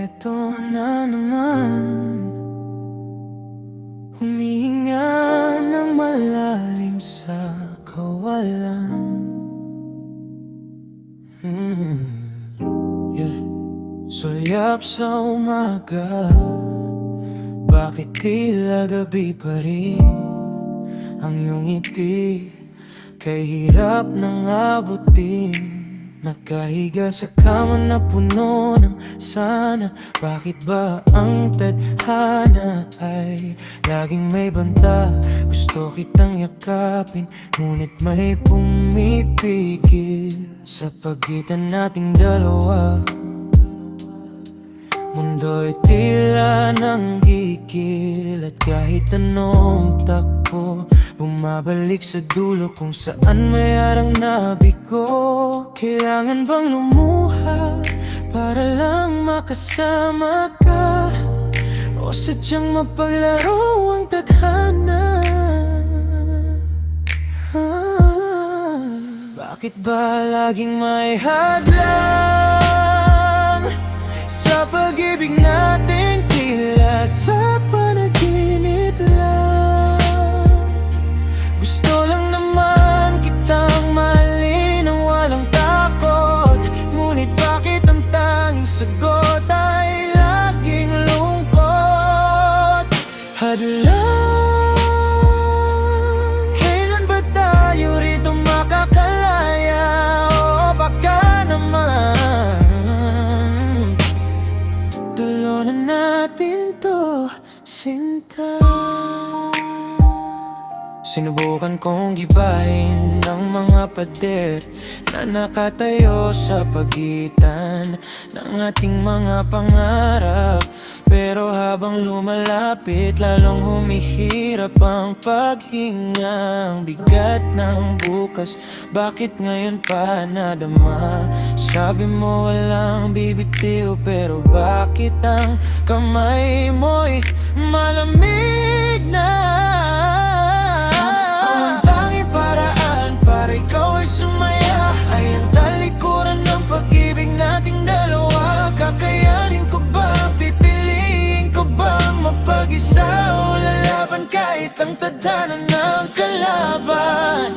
Eto na naman, humihinga ng malalim sa kawalan. Yeah. Sulyap sa umaga, bakit tila gabi pa rin ang iyong ngiti? Kay hirap nang abutin, nakahiga sa kama na puno ng sana. Bakit ba ang tadhana ay laging may banta? Gusto kitang yakapin, ngunit may pumipigil sa pagitan nating dalawa. Mundo'y tila nang gigil, at kahit anong takbo, bumabalik sa dulo kung saan may arang nabigo. Kailangan bang lumuha para lang makasama ka, o sadyang mapaglaro ang tadhana? Bakit ba laging may hadlang sa pag-ibig natin, tila sa panaginip lang? Gusto lang naman kitang mahalin ng walang takot, ngunit bakit ang tanging sagot ay laging lungkot? Hadlang, kailan ba tayo rito makakalaya? O baka naman tulunan natin to, sinta. Sinubukan kong gibahin ng mga pader na nakatayo sa pagitan ng ating mga pangarap. Pero habang lumalapit, lalong humihirap ang paghinga. Ang bigat ng bukas, bakit ngayon pa nadama? Sabi mo walang bibitiw, pero bakit ang kamay mo'y malamig na? Ang tanging paraan para ikaw ay sumaya ay ang talikuran ng pag-ibig nating dalawa. Kakayanin ko ba, pipiliin ko bang mapag-isa, o lalaban kahit ang tadhana ng kalaban?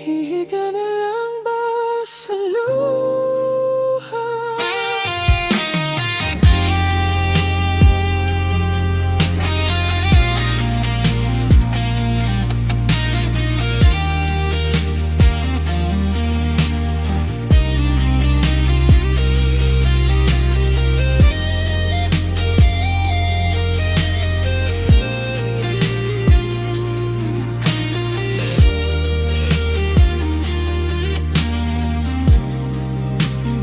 Hihiga na lang ba sa luha?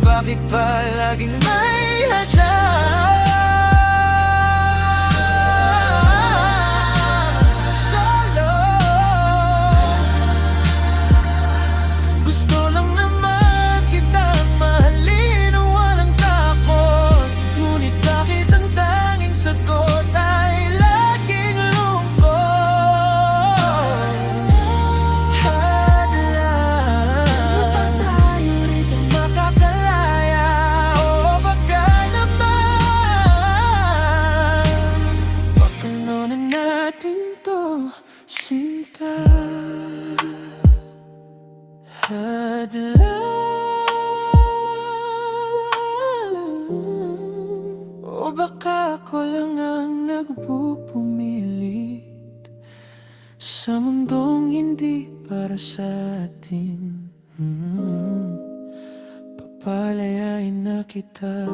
Bakit ba laging may hadlang sa loob? Gusto lang naman kitang mahalin ng walang takot, ngunit bakit ang tanging sagot ay laging lungkot? Hadlang, upang tayo rito makakalaya, o baka naman pagkalunan natin to, sinta. Hadlang, o baka ako lang ang nagpupumilit sa mundong hindi para sa atin. Papalayain na kita.